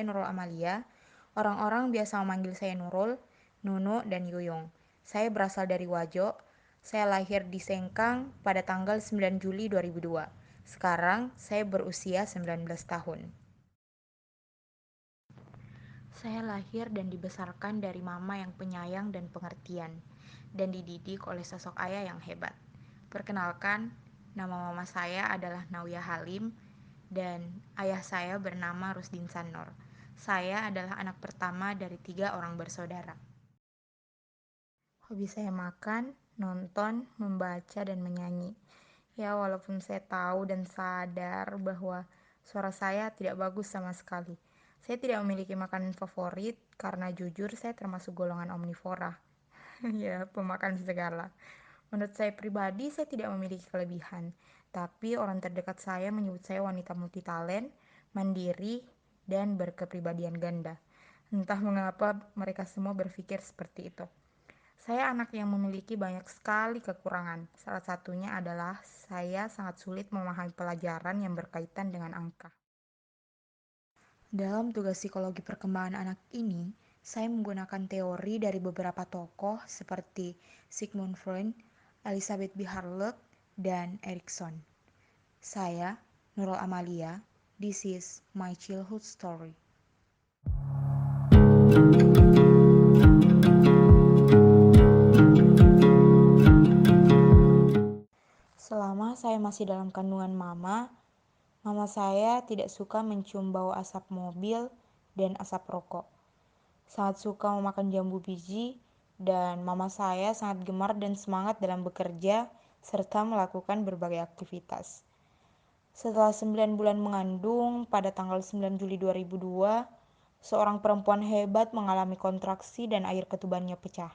saya Nurul Amalia. Orang-orang biasa memanggil saya Nurul, Nunu, dan Yuyung. Saya berasal dari Wajo. Saya lahir di Sengkang pada tanggal 9 Juli 2002. Sekarang saya berusia 19 tahun. Saya lahir dan dibesarkan dari mama yang penyayang dan pengertian, dan dididik oleh sosok ayah yang hebat. Perkenalkan, nama mama saya adalah Nauya Halim, dan ayah saya bernama Rusdin Sanor. Saya adalah anak pertama dari 3 orang bersaudara. Hobi saya makan, nonton, membaca, dan menyanyi. Ya, walaupun saya tahu dan sadar bahwa suara saya tidak bagus sama sekali. Saya tidak memiliki makanan favorit karena jujur saya termasuk golongan omnivora. Ya, pemakan segala. Menurut saya pribadi, saya tidak memiliki kelebihan. Tapi orang terdekat saya menyebut saya wanita multitalent, mandiri, dan berkepribadian ganda. Entah mengapa mereka semua berpikir seperti itu. Saya anak yang memiliki banyak sekali kekurangan. Salah satunya adalah saya sangat sulit memahami pelajaran yang berkaitan dengan angka. Dalam tugas psikologi perkembangan anak ini, saya menggunakan teori dari beberapa tokoh seperti Sigmund Freud, Elizabeth B. Harlock, dan Erikson. Saya, Nurul Amalia, this is my childhood story. Selama saya masih dalam kandungan mama saya tidak suka mencium bau asap mobil dan asap rokok. Sangat suka memakan jambu biji, dan mama saya sangat gemar dan semangat dalam bekerja serta melakukan berbagai aktivitas. Setelah 9 bulan mengandung, pada tanggal 9 Juli 2002, seorang perempuan hebat mengalami kontraksi dan air ketubannya pecah.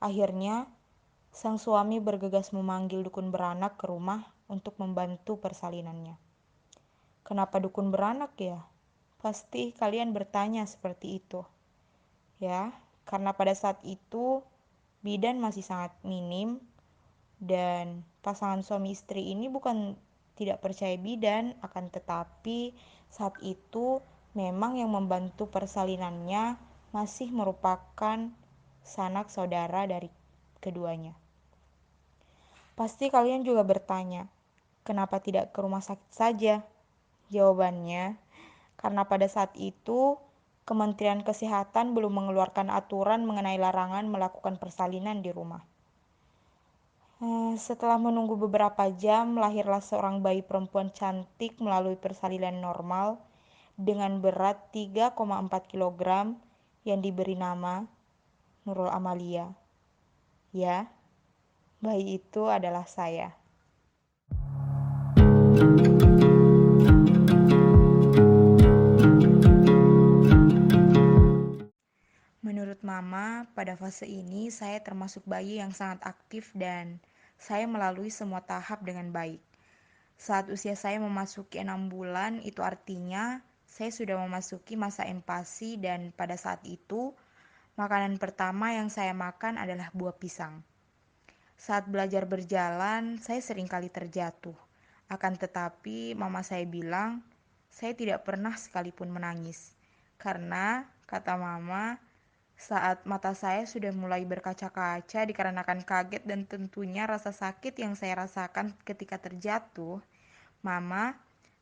Akhirnya, sang suami bergegas memanggil dukun beranak ke rumah untuk membantu persalinannya. Kenapa dukun beranak ya? Pasti kalian bertanya seperti itu. Ya, karena pada saat itu bidan masih sangat minim dan pasangan suami istri ini bukan tidak percaya bidan, akan tetapi saat itu memang yang membantu persalinannya masih merupakan sanak saudara dari keduanya. Pasti kalian juga bertanya, kenapa tidak ke rumah sakit saja? Jawabannya, karena pada saat itu Kementerian Kesehatan belum mengeluarkan aturan mengenai larangan melakukan persalinan di rumah. Setelah menunggu beberapa jam, lahirlah seorang bayi perempuan cantik melalui persalinan normal dengan berat 3,4 kg yang diberi nama Nurul Amalia. Ya, bayi itu adalah saya. Menurut mama, pada fase ini saya termasuk bayi yang sangat aktif dan saya melalui semua tahap dengan baik. Saat usia saya memasuki 6 bulan, itu artinya saya sudah memasuki masa empati dan pada saat itu, makanan pertama yang saya makan adalah buah pisang. Saat belajar berjalan, saya seringkali terjatuh. Akan tetapi, mama saya bilang, saya tidak pernah sekalipun menangis. Karena, kata mama, saat mata saya sudah mulai berkaca-kaca dikarenakan kaget dan tentunya rasa sakit yang saya rasakan ketika terjatuh, mama,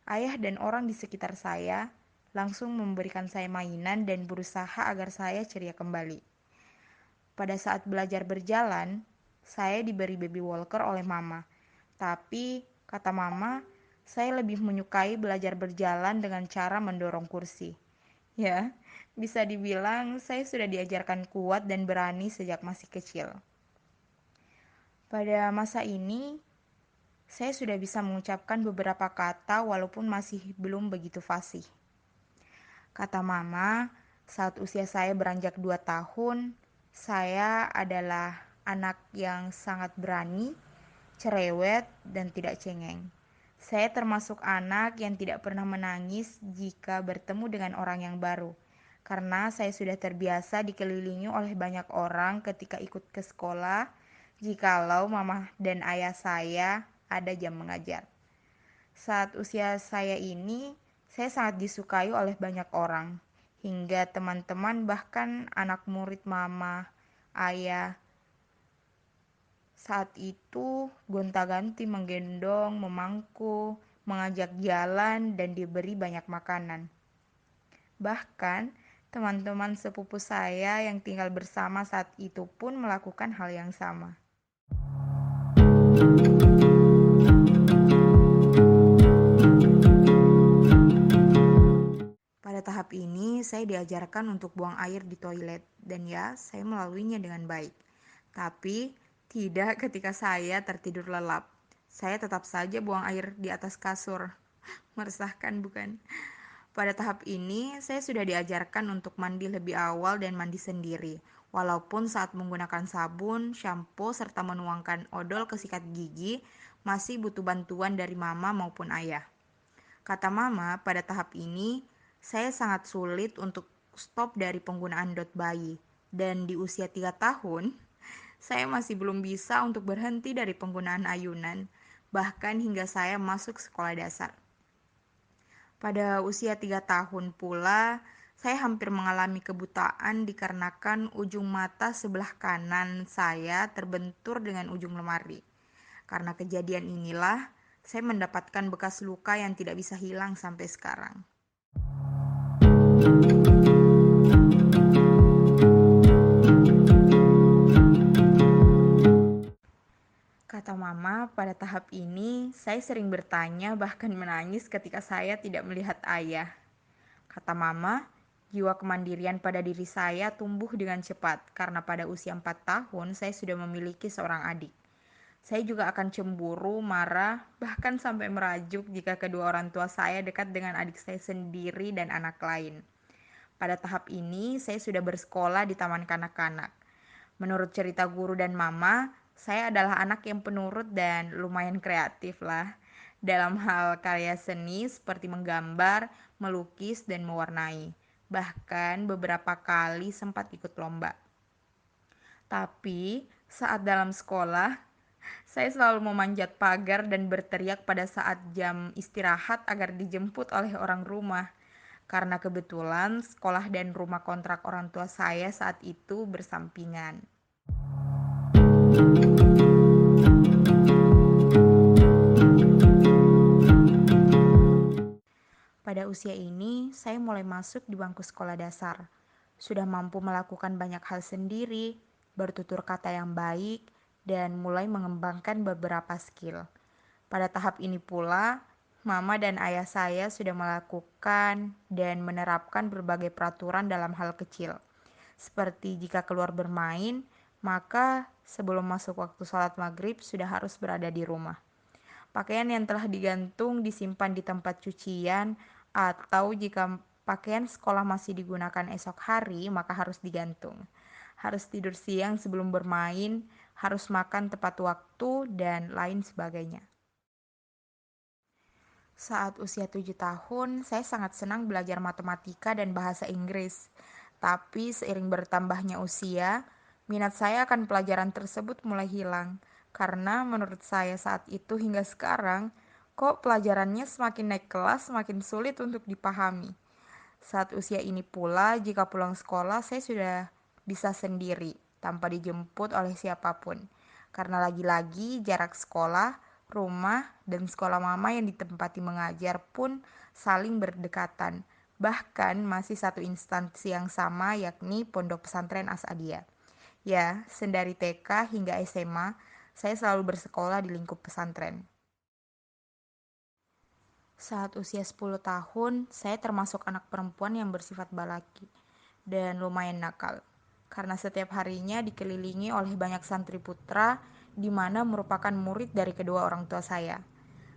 ayah dan orang di sekitar saya langsung memberikan saya mainan dan berusaha agar saya ceria kembali. Pada saat belajar berjalan, saya diberi baby walker oleh mama. Tapi, kata mama, saya lebih menyukai belajar berjalan dengan cara mendorong kursi. Ya, bisa dibilang saya sudah diajarkan kuat dan berani sejak masih kecil. Pada masa ini, saya sudah bisa mengucapkan beberapa kata walaupun masih belum begitu fasih. Kata mama, saat usia saya beranjak 2 tahun, saya adalah anak yang sangat berani, cerewet, dan tidak cengeng. Saya termasuk anak yang tidak pernah menangis jika bertemu dengan orang yang baru, karena saya sudah terbiasa dikelilingi oleh banyak orang ketika ikut ke sekolah, jikalau mama dan ayah saya ada jam mengajar. Saat usia saya ini, saya sangat disukai oleh banyak orang, hingga teman-teman bahkan anak murid mama, ayah. Saat itu gonta-ganti menggendong, memangku, mengajak jalan, dan diberi banyak makanan. Bahkan teman-teman sepupu saya yang tinggal bersama saat itu pun melakukan hal yang sama. Pada tahap ini, saya diajarkan untuk buang air di toilet, dan ya, saya melaluinya dengan baik. Tapi, tidak ketika saya tertidur lelap. Saya tetap saja buang air di atas kasur. Meresahkan, bukan? Pada tahap ini, saya sudah diajarkan untuk mandi lebih awal dan mandi sendiri. Walaupun saat menggunakan sabun, shampoo, serta menuangkan odol ke sikat gigi, masih butuh bantuan dari mama maupun ayah. Kata mama, pada tahap ini, saya sangat sulit untuk stop dari penggunaan dot bayi. Dan di usia 3 tahun, saya masih belum bisa untuk berhenti dari penggunaan ayunan, bahkan hingga saya masuk sekolah dasar. Pada usia 3 tahun pula, saya hampir mengalami kebutaan dikarenakan ujung mata sebelah kanan saya terbentur dengan ujung lemari. Karena kejadian inilah, saya mendapatkan bekas luka yang tidak bisa hilang sampai sekarang. Kata mama, pada tahap ini saya sering bertanya bahkan menangis ketika saya tidak melihat ayah. Kata mama, jiwa kemandirian pada diri saya tumbuh dengan cepat karena pada usia 4 tahun saya sudah memiliki seorang adik. Saya juga akan cemburu, marah, bahkan sampai merajuk jika kedua orang tua saya dekat dengan adik saya sendiri dan anak lain. Pada tahap ini, saya sudah bersekolah di taman kanak-kanak. Menurut cerita guru dan mama, saya adalah anak yang penurut dan lumayan kreatif lah dalam hal karya seni seperti menggambar, melukis, dan mewarnai. Bahkan beberapa kali sempat ikut lomba. Tapi saat dalam sekolah, saya selalu memanjat pagar dan berteriak pada saat jam istirahat agar dijemput oleh orang rumah. Karena kebetulan sekolah dan rumah kontrak orang tua saya saat itu bersampingan. Pada usia ini, saya mulai masuk di bangku sekolah dasar. Sudah mampu melakukan banyak hal sendiri, bertutur kata yang baik, dan mulai mengembangkan beberapa skill. Pada tahap ini pula, mama dan ayah saya sudah melakukan dan menerapkan berbagai peraturan dalam hal kecil. Seperti jika keluar bermain, maka sebelum masuk waktu sholat maghrib sudah harus berada di rumah. Pakaian yang telah digantung disimpan di tempat cucian, atau jika pakaian sekolah masih digunakan esok hari, maka harus digantung. Harus tidur siang sebelum bermain, harus makan tepat waktu, dan lain sebagainya. Saat usia 7 tahun, saya sangat senang belajar matematika dan bahasa Inggris. Tapi seiring bertambahnya usia, minat saya akan pelajaran tersebut mulai hilang. Karena menurut saya saat itu hingga sekarang, kok pelajarannya semakin naik kelas semakin sulit untuk dipahami. Saat usia ini pula, jika pulang sekolah saya sudah bisa sendiri, tanpa dijemput oleh siapapun. Karena lagi-lagi jarak sekolah, rumah, dan sekolah mama yang ditempati mengajar pun saling berdekatan. Bahkan masih satu instansi yang sama, yakni Pondok Pesantren Asadia. Ya, sendari TK hingga SMA, saya selalu bersekolah di lingkup pesantren. Saat usia 10 tahun, saya termasuk anak perempuan yang bersifat balaki dan lumayan nakal. Karena setiap harinya dikelilingi oleh banyak santri putra, di mana merupakan murid dari kedua orang tua saya.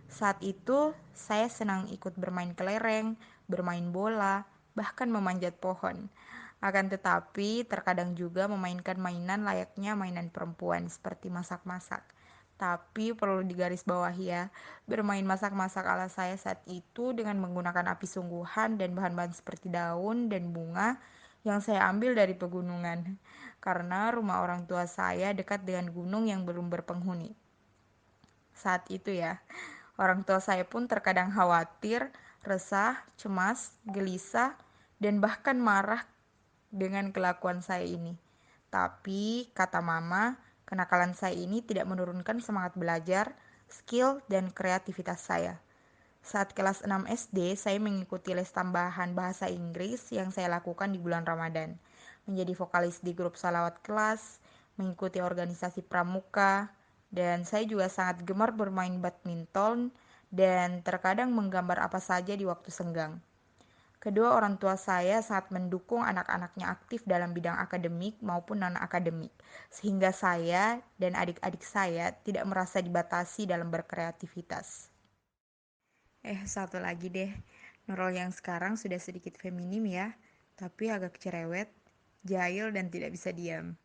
Saat itu, saya senang ikut bermain kelereng, bermain bola, bahkan memanjat pohon. Akan tetapi, terkadang juga memainkan mainan layaknya mainan perempuan seperti masak-masak. Tapi perlu digarisbawahi ya, bermain masak-masak ala saya saat itu dengan menggunakan api sungguhan dan bahan-bahan seperti daun dan bunga yang saya ambil dari pegunungan. Karena rumah orang tua saya dekat dengan gunung yang belum berpenghuni. Saat itu ya, orang tua saya pun terkadang khawatir, resah, cemas, gelisah, dan bahkan marah dengan kelakuan saya ini. Tapi, kata Mama, kenakalan saya ini tidak menurunkan semangat belajar, skill, dan kreativitas saya. Saat kelas 6 SD, saya mengikuti les tambahan bahasa Inggris yang saya lakukan di bulan Ramadan. Menjadi vokalis di grup salawat kelas, mengikuti organisasi pramuka, dan saya juga sangat gemar bermain badminton dan terkadang menggambar apa saja di waktu senggang. Kedua orang tua saya sangat mendukung anak-anaknya aktif dalam bidang akademik maupun non-akademik, sehingga saya dan adik-adik saya tidak merasa dibatasi dalam berkreativitas. Satu lagi deh, Nurul yang sekarang sudah sedikit feminim ya, tapi agak cerewet, jahil dan tidak bisa diam.